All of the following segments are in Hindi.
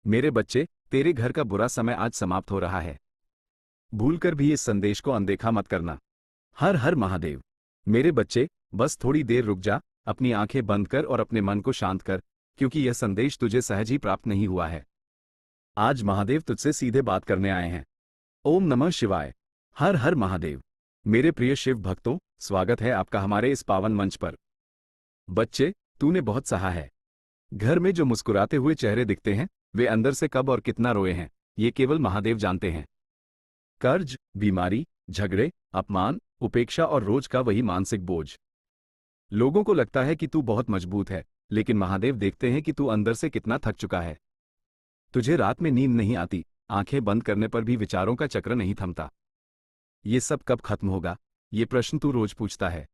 मेरे बच्चे, तेरे घर का बुरा समय आज समाप्त हो रहा है। भूलकर भी इस संदेश को अनदेखा मत करना। हर हर महादेव। मेरे बच्चे, बस थोड़ी देर रुक जा, अपनी आंखें बंद कर और अपने मन को शांत कर, क्योंकि यह संदेश तुझे सहज ही प्राप्त नहीं हुआ है। आज महादेव तुझसे सीधे बात करने आए हैं। ओम नमः शिवाय। हर हर महादेव। मेरे प्रिय शिव भक्तों, स्वागत है आपका हमारे इस पावन मंच पर। बच्चे, तूने बहुत सहा है। घर में जो मुस्कुराते हुए चेहरे दिखते हैं, वे अंदर से कब और कितना रोए हैं, ये केवल महादेव जानते हैं। कर्ज, बीमारी, झगड़े, अपमान, उपेक्षा और रोज का वही मानसिक बोझ। लोगों को लगता है कि तू बहुत मजबूत है, लेकिन महादेव देखते हैं कि तू अंदर से कितना थक चुका है। तुझे रात में नींद नहीं आती, आंखें बंद करने पर भी विचारों का चक्र नहीं थमता। ये सब कब खत्म होगा, ये प्रश्न तू रोज पूछता है।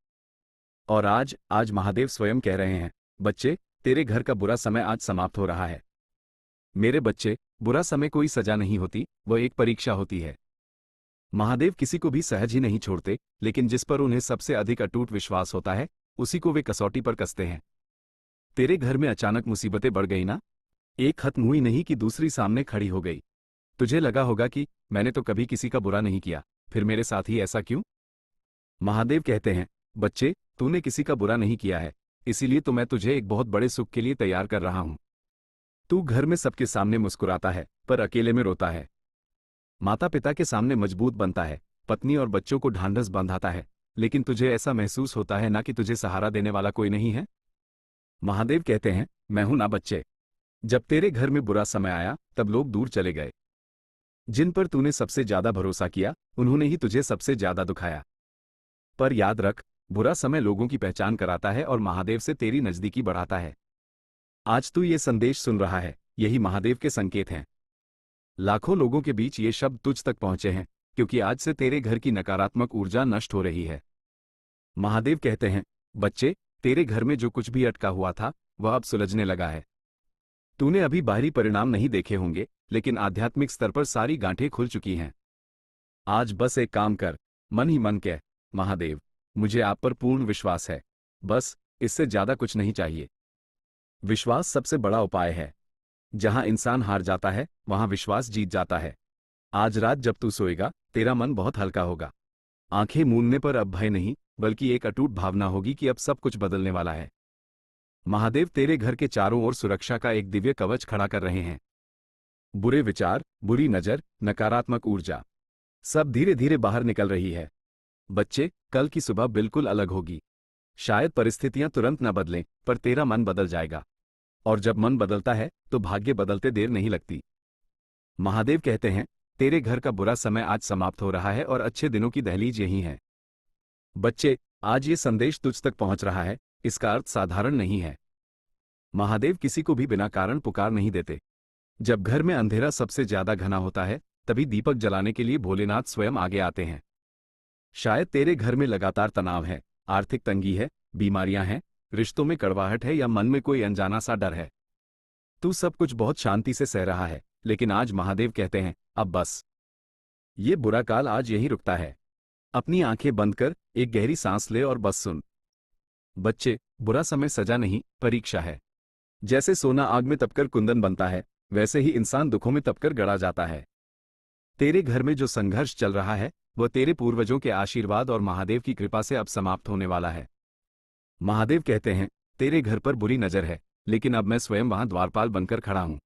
और आज महादेव स्वयं कह रहे हैं, बच्चे, तेरे घर का बुरा समय आज समाप्त हो रहा है। मेरे बच्चे, बुरा समय कोई सजा नहीं होती, वह एक परीक्षा होती है। महादेव किसी को भी सहज ही नहीं छोड़ते, लेकिन जिस पर उन्हें सबसे अधिक अटूट विश्वास होता है, उसी को वे कसौटी पर कसते हैं। तेरे घर में अचानक मुसीबतें बढ़ गई ना? एक खत्म हुई नहीं कि दूसरी सामने खड़ी हो गई। तुझे लगा होगा कि मैंने तो कभी किसी का बुरा नहीं किया, फिर मेरे साथ ही ऐसा क्यों? महादेव कहते हैं, बच्चे, तूने किसी का बुरा नहीं किया है, इसीलिए तो मैं तुझे एक बहुत बड़े सुख के लिए तैयार कर रहा हूं। तू घर में सबके सामने मुस्कुराता है, पर अकेले में रोता है। माता पिता के सामने मजबूत बनता है, पत्नी और बच्चों को ढांढस बंधाता है, लेकिन तुझे ऐसा महसूस होता है ना कि तुझे सहारा देने वाला कोई नहीं है। महादेव कहते हैं, मैं हूं ना बच्चे। जब तेरे घर में बुरा समय आया, तब लोग दूर चले गए। जिन पर तूने सबसे ज्यादा भरोसा किया, उन्होंने ही तुझे सबसे ज्यादा दुखाया। पर याद रख, बुरा समय लोगों की पहचान कराता है और महादेव से तेरी नजदीकी बढ़ाता है। आज तू ये संदेश सुन रहा है, यही महादेव के संकेत हैं। लाखों लोगों के बीच ये शब्द तुझ तक पहुंचे हैं, क्योंकि आज से तेरे घर की नकारात्मक ऊर्जा नष्ट हो रही है। महादेव कहते हैं, बच्चे, तेरे घर में जो कुछ भी अटका हुआ था, वह अब सुलझने लगा है। तूने अभी बाहरी परिणाम नहीं देखे होंगे, लेकिन आध्यात्मिक स्तर पर सारी गांठें खुल चुकी हैं। आज बस एक काम कर, मन ही मन कह, महादेव, मुझे आप पर पूर्ण विश्वास है। बस, इससे ज्यादा कुछ नहीं चाहिए। विश्वास सबसे बड़ा उपाय है। जहां इंसान हार जाता है, वहां विश्वास जीत जाता है। आज रात जब तू सोएगा, तेरा मन बहुत हल्का होगा। आंखें मूंदने पर अब भय नहीं, बल्कि एक अटूट भावना होगी कि अब सब कुछ बदलने वाला है। महादेव तेरे घर के चारों ओर सुरक्षा का एक दिव्य कवच खड़ा कर रहे हैं। बुरे विचार, बुरी नजर, नकारात्मक ऊर्जा, सब धीरे धीरे बाहर निकल रही है। बच्चे, कल की सुबह बिल्कुल अलग होगी। शायद परिस्थितियां तुरंत न बदलें, पर तेरा मन बदल जाएगा। और जब मन बदलता है, तो भाग्य बदलते देर नहीं लगती। महादेव कहते हैं, तेरे घर का बुरा समय आज समाप्त हो रहा है और अच्छे दिनों की दहलीज यही है। बच्चे, आज ये संदेश तुझ तक पहुंच रहा है, इसका अर्थ साधारण नहीं है। महादेव किसी को भी बिना कारण पुकार नहीं देते। जब घर में अंधेरा सबसे ज्यादा घना होता है, तभी दीपक जलाने के लिए भोलेनाथ स्वयं आगे आते हैं। शायद तेरे घर में लगातार तनाव है, आर्थिक तंगी है, बीमारियां हैं, रिश्तों में कड़वाहट है या मन में कोई अनजाना सा डर है। तू सब कुछ बहुत शांति से सह रहा है, लेकिन आज महादेव कहते हैं, अब बस। ये बुरा काल आज यहीं रुकता है। अपनी आंखें बंद कर एक गहरी सांस ले और बस सुन। बच्चे, बुरा समय सजा नहीं, परीक्षा है। जैसे सोना आग में तपकर कुंदन बनता है, वैसे ही इंसान दुखों में तपकर गड़ा जाता है। तेरे घर में जो संघर्ष चल रहा है, वह तेरे पूर्वजों के आशीर्वाद और महादेव की कृपा से अब समाप्त होने वाला है। महादेव कहते हैं, तेरे घर पर बुरी नजर है, लेकिन अब मैं स्वयं वहां द्वारपाल बनकर खड़ा हूं।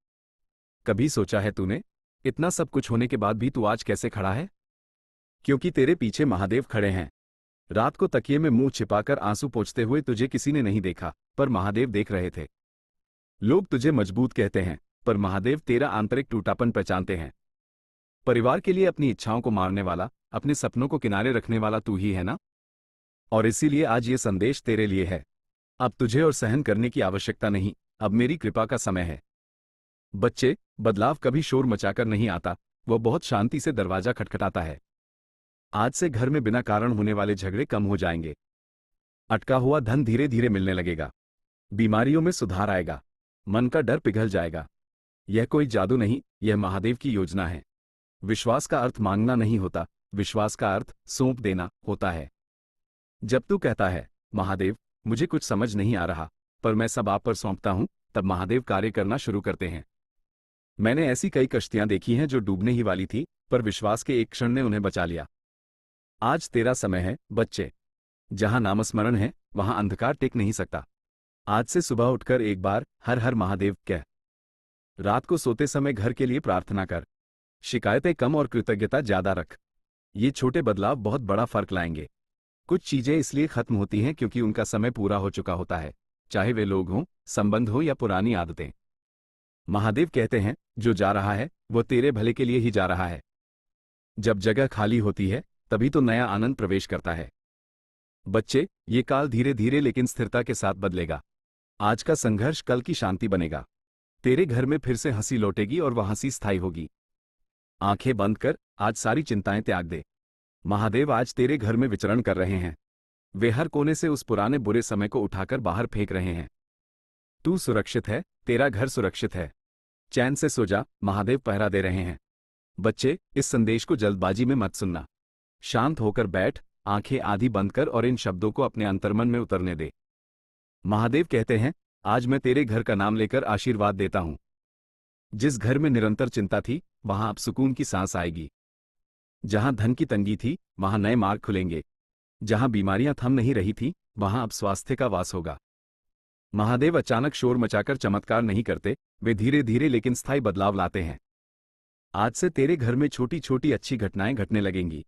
कभी सोचा है तूने, इतना सब कुछ होने के बाद भी तू आज कैसे खड़ा है? क्योंकि तेरे पीछे महादेव खड़े हैं। रात को तकिए में मुंह छिपाकर आंसू पोंछते हुए तुझे किसी ने नहीं देखा, पर महादेव देख रहे थे। लोग तुझे मजबूत कहते हैं, पर महादेव तेरा आंतरिक टूटापन पहचानते हैं। परिवार के लिए अपनी इच्छाओं को मारने वाला, अपने सपनों को किनारे रखने वाला तू ही है ना? और इसीलिए आज ये संदेश तेरे लिए है। अब तुझे और सहन करने की आवश्यकता नहीं, अब मेरी कृपा का समय है। बच्चे, बदलाव कभी शोर मचाकर नहीं आता, वह बहुत शांति से दरवाजा खटखटाता है। आज से घर में बिना कारण होने वाले झगड़े कम हो जाएंगे। अटका हुआ धन धीरे धीरे मिलने लगेगा। बीमारियों में सुधार आएगा। मन का डर पिघल जाएगा। यह कोई जादू नहीं, यह महादेव की योजना है। विश्वास का अर्थ मांगना नहीं होता, विश्वास का अर्थ सौंप देना होता है। जब तू कहता है, महादेव, मुझे कुछ समझ नहीं आ रहा, पर मैं सब आप पर सौंपता हूं, तब महादेव कार्य करना शुरू करते हैं। मैंने ऐसी कई कश्तियां देखी हैं जो डूबने ही वाली थी, पर विश्वास के एक क्षण ने उन्हें बचा लिया। आज तेरा समय है, बच्चे। जहां नामस्मरण है, वहां अंधकार टिक नहीं सकता। आज से सुबह उठकर एक बार हर हर महादेव कह। रात को सोते समय घर के लिए प्रार्थना कर। शिकायतें कम और कृतज्ञता ज्यादा रख। ये छोटे बदलाव बहुत बड़ा फर्क लाएंगे। कुछ चीजें इसलिए खत्म होती हैं क्योंकि उनका समय पूरा हो चुका होता है, चाहे वे लोग हों, संबंध हो या पुरानी आदतें। महादेव कहते हैं, जो जा रहा है वो तेरे भले के लिए ही जा रहा है। जब जगह खाली होती है, तभी तो नया आनंद प्रवेश करता है। बच्चे, ये काल धीरे धीरे लेकिन स्थिरता के साथ बदलेगा। आज का संघर्ष कल की शांति बनेगा। तेरे घर में फिर से हंसी लौटेगी और वह हंसी स्थायी होगी। आंखें बंद कर आज सारी चिंताएं त्याग दे। महादेव आज तेरे घर में विचरण कर रहे हैं। वे हर कोने से उस पुराने बुरे समय को उठाकर बाहर फेंक रहे हैं। तू सुरक्षित है, तेरा घर सुरक्षित है। चैन से सो जा, महादेव पहरा दे रहे हैं। बच्चे, इस संदेश को जल्दबाजी में मत सुनना। शांत होकर बैठ, आंखें आधी बंद कर और इन शब्दों को अपने अंतर्मन में उतरने दे। महादेव कहते हैं, आज मैं तेरे घर का नाम लेकर आशीर्वाद देता हूं। जिस घर में निरंतर चिंता थी, वहां अब सुकून की सांस आएगी। जहां धन की तंगी थी, वहां नए मार्ग खुलेंगे। जहां बीमारियां थम नहीं रही थीं, वहां अब स्वास्थ्य का वास होगा। महादेव अचानक शोर मचाकर चमत्कार नहीं करते, वे धीरे धीरे लेकिन स्थायी बदलाव लाते हैं। आज से तेरे घर में छोटी छोटी अच्छी घटनाएं घटने लगेंगी।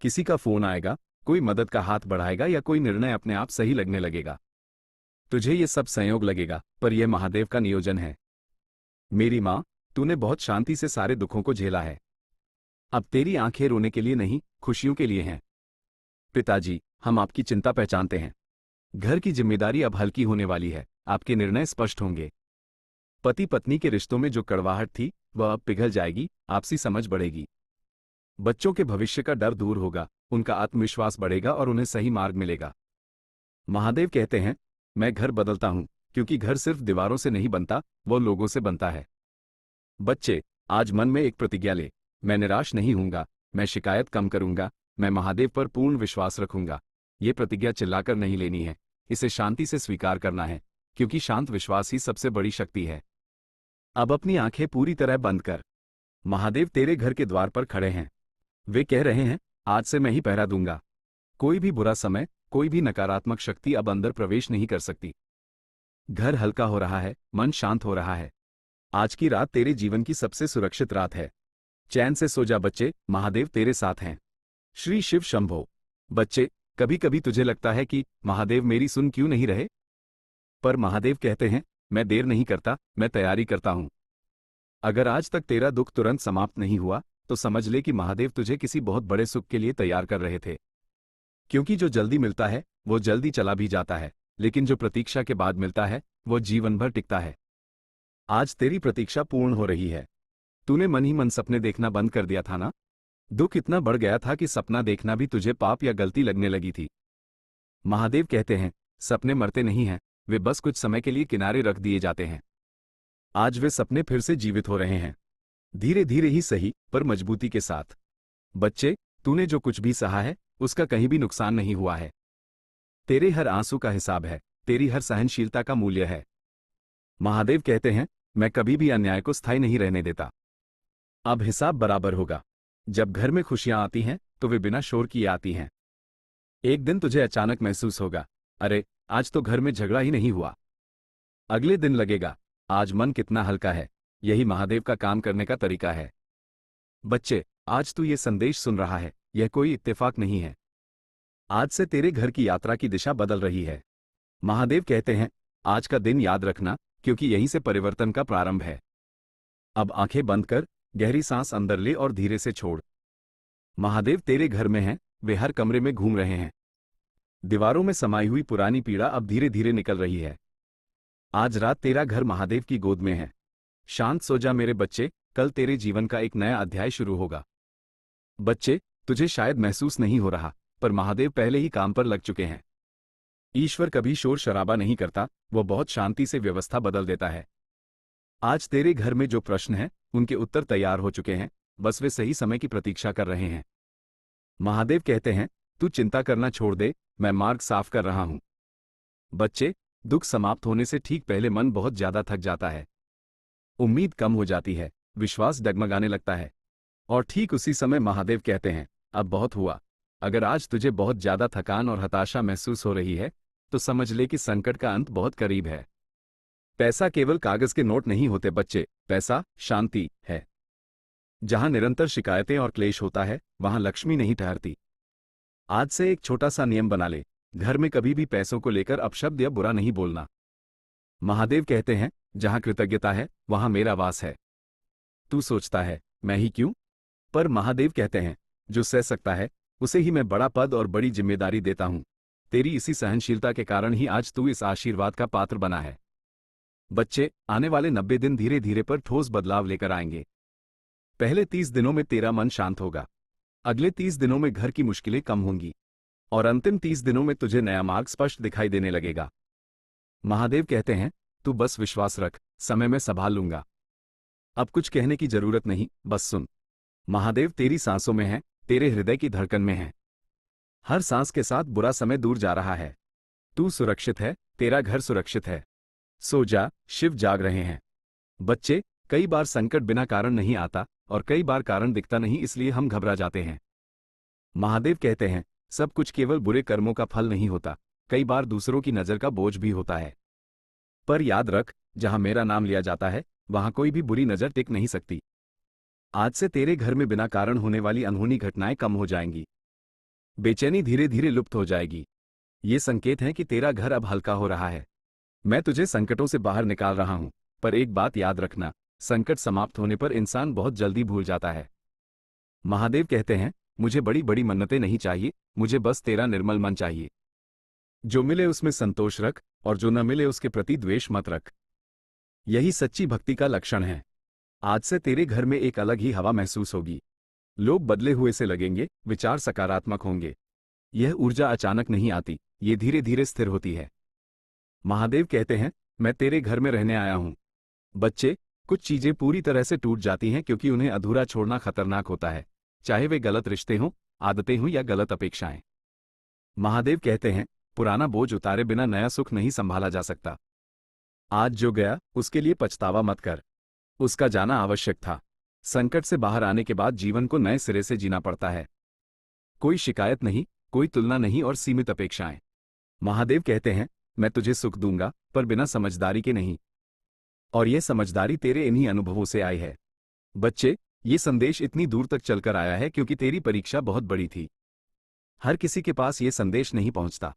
किसी का फोन आएगा, कोई मदद का हाथ बढ़ाएगा या कोई निर्णय अपने आप सही लगने लगेगा। तुझे ये सब संयोग लगेगा, पर यह महादेव का नियोजन है। मेरी माँ, तूने बहुत शांति से सारे दुखों को झेला है। अब तेरी आंखें रोने के लिए नहीं, खुशियों के लिए हैं। पिताजी, हम आपकी चिंता पहचानते हैं। घर की जिम्मेदारी अब हल्की होने वाली है, आपके निर्णय स्पष्ट होंगे। पति पत्नी के रिश्तों में जो कड़वाहट थी, वह अब पिघल जाएगी, आपसी समझ बढ़ेगी। बच्चों के भविष्य का डर दूर होगा, उनका आत्मविश्वास बढ़ेगा और उन्हें सही मार्ग मिलेगा। महादेव कहते हैं, मैं घर बदलता हूं, क्योंकि घर सिर्फ दीवारों से नहीं बनता, वो लोगों से बनता है। बच्चे, आज मन में एक प्रतिज्ञा ले। मैं निराश नहीं होऊंगा, मैं शिकायत कम करूंगा, मैं महादेव पर पूर्ण विश्वास रखूंगा। ये प्रतिज्ञा चिल्लाकर नहीं लेनी है, इसे शांति से स्वीकार करना है, क्योंकि शांत विश्वास ही सबसे बड़ी शक्ति है। अब अपनी आंखें पूरी तरह बंद कर। महादेव तेरे घर के द्वार पर खड़े हैं। वे कह रहे हैं, आज से मैं ही पहरा दूंगा। कोई भी बुरा समय, कोई भी नकारात्मक शक्ति अब अंदर प्रवेश नहीं कर सकती। घर हल्का हो रहा है, मन शांत हो रहा है। आज की रात तेरे जीवन की सबसे सुरक्षित रात है। चैन से सो जा बच्चे, महादेव तेरे साथ हैं। श्री शिव शंभो। बच्चे, कभी कभी तुझे लगता है कि महादेव मेरी सुन क्यों नहीं रहे? पर महादेव कहते हैं, मैं देर नहीं करता, मैं तैयारी करता हूं। अगर आज तक तेरा दुख तुरंत समाप्त नहीं हुआ, तो समझ ले कि महादेव तुझे किसी बहुत बड़े सुख के लिए तैयार कर रहे थे। क्योंकि जो जल्दी मिलता है, वो जल्दी चला भी जाता है, लेकिन जो प्रतीक्षा के बाद मिलता है, वो जीवन भर टिकता है। आज तेरी प्रतीक्षा पूर्ण हो रही है। तूने मन ही मन सपने देखना बंद कर दिया था ना? दुख इतना बढ़ गया था कि सपना देखना भी तुझे पाप या गलती लगने लगी थी। महादेव कहते हैं, सपने मरते नहीं हैं, वे बस कुछ समय के लिए किनारे रख दिए जाते हैं। आज वे सपने फिर से जीवित हो रहे हैं। धीरे धीरे ही सही, पर मजबूती के साथ। बच्चे, तूने जो कुछ भी सहा है, उसका कहीं भी नुकसान नहीं हुआ है। तेरे हर आंसू का हिसाब है, तेरी हर सहनशीलता का मूल्य है। महादेव कहते हैं, मैं कभी भी अन्याय को स्थायी नहीं रहने देता। अब हिसाब बराबर होगा। जब घर में खुशियां आती हैं, तो वे बिना शोर किए आती हैं। एक दिन तुझे अचानक महसूस होगा, अरे, आज तो घर में झगड़ा ही नहीं हुआ। अगले दिन लगेगा, आज मन कितना हल्का है। यही महादेव का काम करने का तरीका है। बच्चे, आज तू ये संदेश सुन रहा है, यह कोई इत्तेफाक नहीं है। आज से तेरे घर की यात्रा की दिशा बदल रही है। महादेव कहते हैं, आज का दिन याद रखना, क्योंकि यहीं से परिवर्तन का प्रारंभ है। अब आंखें बंद कर, गहरी सांस अंदर ले और धीरे से छोड़। महादेव तेरे घर में हैं, वे हर कमरे में घूम रहे हैं। दीवारों में समाई हुई पुरानी पीड़ा अब धीरे धीरे निकल रही है। आज रात तेरा घर महादेव की गोद में है। शांत सो जा मेरे बच्चे, कल तेरे जीवन का एक नया अध्याय शुरू होगा। बच्चे, तुझे शायद महसूस नहीं हो रहा, पर महादेव पहले ही काम पर लग चुके हैं। ईश्वर कभी शोर शराबा नहीं करता, वह बहुत शांति से व्यवस्था बदल देता है। आज तेरे घर में जो प्रश्न हैं, उनके उत्तर तैयार हो चुके हैं, बस वे सही समय की प्रतीक्षा कर रहे हैं। महादेव कहते हैं, तू चिंता करना छोड़ दे, मैं मार्ग साफ कर रहा हूं। बच्चे, दुख समाप्त होने से ठीक पहले मन बहुत ज्यादा थक जाता है। उम्मीद कम हो जाती है, विश्वास डगमगाने लगता है। और ठीक उसी समय महादेव कहते हैं, अब बहुत हुआ। अगर आज तुझे बहुत ज्यादा थकान और हताशा महसूस हो रही है तो समझ ले कि संकट का अंत बहुत करीब है। पैसा केवल कागज के नोट नहीं होते बच्चे, पैसा शांति है। जहां निरंतर शिकायतें और क्लेश होता है वहां लक्ष्मी नहीं ठहरती। आज से एक छोटा सा नियम बना ले, घर में कभी भी पैसों को लेकर अपशब्द या बुरा नहीं बोलना। महादेव कहते हैं, जहां कृतज्ञता है वहां मेरा वास है। तू सोचता है, मैं ही क्यों? पर महादेव कहते हैं, जो सह सकता है उसे ही मैं बड़ा पद और बड़ी जिम्मेदारी देता हूं। तेरी इसी सहनशीलता के कारण ही आज तू इस आशीर्वाद का पात्र बना है। बच्चे, आने वाले 90 दिन धीरे धीरे पर ठोस बदलाव लेकर आएंगे। पहले 30 दिनों में तेरा मन शांत होगा, अगले 30 दिनों में घर की मुश्किलें कम होंगी और अंतिम 30 दिनों में तुझे नया मार्ग स्पष्ट दिखाई देने लगेगा। महादेव कहते हैं, तू बस विश्वास रख, समय में संभाल लूंगा। अब कुछ कहने की जरूरत नहीं, बस सुन। महादेव तेरी सांसों में है, तेरे हृदय की धड़कन में है। हर सांस के साथ बुरा समय दूर जा रहा है। तू सुरक्षित है, तेरा घर सुरक्षित है। सो जा, शिव जाग रहे हैं। बच्चे, कई बार संकट बिना कारण नहीं आता और कई बार कारण दिखता नहीं, इसलिए हम घबरा जाते हैं। महादेव कहते हैं, सब कुछ केवल बुरे कर्मों का फल नहीं होता, कई बार दूसरों की नजर का बोझ भी होता है। पर याद रख, जहां मेरा नाम लिया जाता है वहां कोई भी बुरी नजर टिक नहीं सकती। आज से तेरे घर में बिना कारण होने वाली अनहोनी घटनाएं कम हो जाएंगी। बेचैनी धीरे धीरे लुप्त हो जाएगी। ये संकेत है कि तेरा घर अब हल्का हो रहा है। मैं तुझे संकटों से बाहर निकाल रहा हूं, पर एक बात याद रखना, संकट समाप्त होने पर इंसान बहुत जल्दी भूल जाता है। महादेव कहते हैं, मुझे बड़ी बड़ी मन्नतें नहीं चाहिए, मुझे बस तेरा निर्मल मन चाहिए। जो मिले उसमें संतोष रख और जो न मिले उसके प्रति द्वेष मत रख। यही सच्ची भक्ति का लक्षण है। आज से तेरे घर में एक अलग ही हवा महसूस होगी। लोग बदले हुए से लगेंगे, विचार सकारात्मक होंगे। यह ऊर्जा अचानक नहीं आती, ये धीरे धीरे स्थिर होती है। महादेव कहते हैं, मैं तेरे घर में रहने आया हूं। बच्चे, कुछ चीजें पूरी तरह से टूट जाती हैं क्योंकि उन्हें अधूरा छोड़ना खतरनाक होता है, चाहे वे गलत रिश्ते हों, आदतें हों या गलत अपेक्षाएं। महादेव कहते हैं, पुराना बोझ उतारे बिना नया सुख नहीं संभाला जा सकता। आज जो गया उसके लिए पछतावा मत कर, उसका जाना आवश्यक था। संकट से बाहर आने के बाद जीवन को नए सिरे से जीना पड़ता है। कोई शिकायत नहीं, कोई तुलना नहीं और सीमित अपेक्षाएं। महादेव कहते हैं, मैं तुझे सुख दूंगा, पर बिना समझदारी के नहीं। और यह समझदारी तेरे इन्हीं अनुभवों से आई है। बच्चे, ये संदेश इतनी दूर तक चलकर आया है क्योंकि तेरी परीक्षा बहुत बड़ी थी। हर किसी के पास ये संदेश नहीं पहुंचता।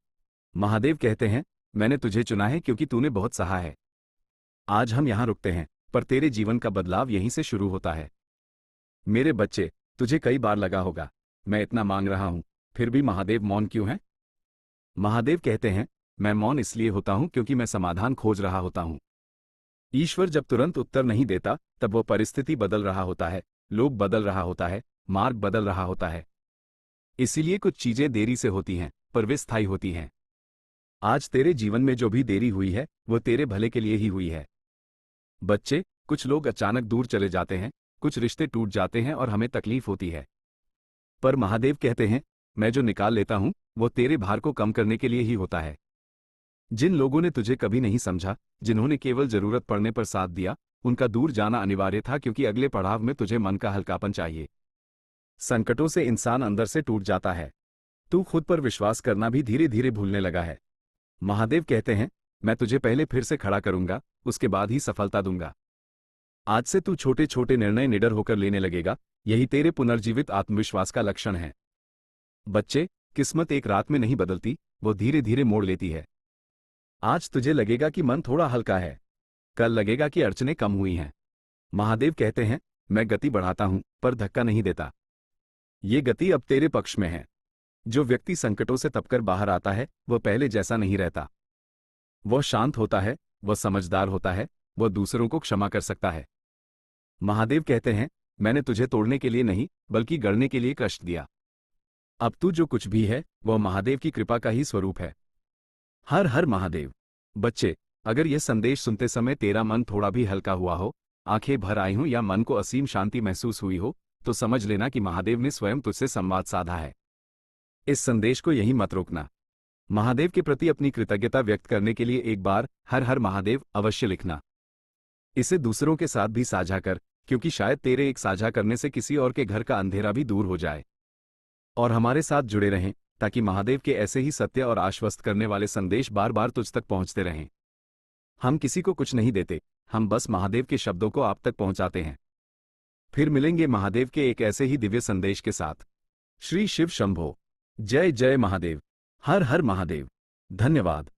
महादेव कहते हैं, मैंने तुझे चुना है क्योंकि तूने बहुत सहा है। आज हम यहां रुकते हैं, पर तेरे जीवन का बदलाव यहीं से शुरू होता है। मेरे बच्चे, तुझे कई बार लगा होगा, मैं इतना मांग रहा हूं, फिर भी महादेव मौन क्यों है? महादेव कहते हैं, मैं मौन इसलिए होता हूं क्योंकि मैं समाधान खोज रहा होता हूं। ईश्वर जब तुरंत उत्तर नहीं देता तब वो परिस्थिति बदल रहा होता है, लोग बदल रहा होता है, मार्ग बदल रहा होता है। इसीलिए कुछ चीजें देरी से होती हैं, पर वे स्थायी होती हैं। आज तेरे जीवन में जो भी देरी हुई है वो तेरे भले के लिए ही हुई है। बच्चे, कुछ लोग अचानक दूर चले जाते हैं, कुछ रिश्ते टूट जाते हैं और हमें तकलीफ होती है। पर महादेव कहते हैं, मैं जो निकाल लेता हूं वो तेरे भार को कम करने के लिए ही होता है। जिन लोगों ने तुझे कभी नहीं समझा, जिन्होंने केवल जरूरत पड़ने पर साथ दिया, उनका दूर जाना अनिवार्य था क्योंकि अगले पड़ाव में तुझे मन का हल्कापन चाहिए। संकटों से इंसान अंदर से टूट जाता है। तू खुद पर विश्वास करना भी धीरे धीरे भूलने लगा है। महादेव कहते हैं, मैं तुझे पहले फिर से खड़ा करूंगा, उसके बाद ही सफलता दूंगा। आज से तू छोटे छोटे निर्णय निडर होकर लेने लगेगा, यही तेरे पुनर्जीवित आत्मविश्वास का लक्षण है। बच्चे, किस्मत एक रात में नहीं बदलती, वो धीरे धीरे मोड़ लेती है। आज तुझे लगेगा कि मन थोड़ा हल्का है, कल लगेगा कि अड़चनें कम हुई हैं। महादेव कहते हैं, मैं गति बढ़ाता हूं पर धक्का नहीं देता। ये गति अब तेरे पक्ष में है। जो व्यक्ति संकटों से तपकर बाहर आता है वह पहले जैसा नहीं रहता। वह शांत होता है, वह समझदार होता है, वह दूसरों को क्षमा कर सकता है। महादेव कहते हैं, मैंने तुझे तोड़ने के लिए नहीं बल्कि गढ़ने के लिए कष्ट दिया। अब तू जो कुछ भी है वह महादेव की कृपा का ही स्वरूप है। हर हर महादेव। बच्चे, अगर यह संदेश सुनते समय तेरा मन थोड़ा भी हल्का हुआ हो, आंखें भर आई हों या मन को असीम शांति महसूस हुई हो, तो समझ लेना कि महादेव ने स्वयं तुझसे संवाद साधा है। इस संदेश को यहीं मत रोकना। महादेव के प्रति अपनी कृतज्ञता व्यक्त करने के लिए एक बार हर हर महादेव अवश्य लिखना। इसे दूसरों के साथ भी साझा कर, क्योंकि शायद तेरे एक साझा करने से किसी और के घर का अंधेरा भी दूर हो जाए। और हमारे साथ जुड़े रहें, ताकि महादेव के ऐसे ही सत्य और आश्वस्त करने वाले संदेश बार बार तुझ तक पहुंचते रहें। हम किसी को कुछ नहीं देते, हम बस महादेव के शब्दों को आप तक पहुंचाते हैं। फिर मिलेंगे महादेव के एक ऐसे ही दिव्य संदेश के साथ। श्री शिव शंभो। जय जय महादेव। हर हर महादेव। धन्यवाद।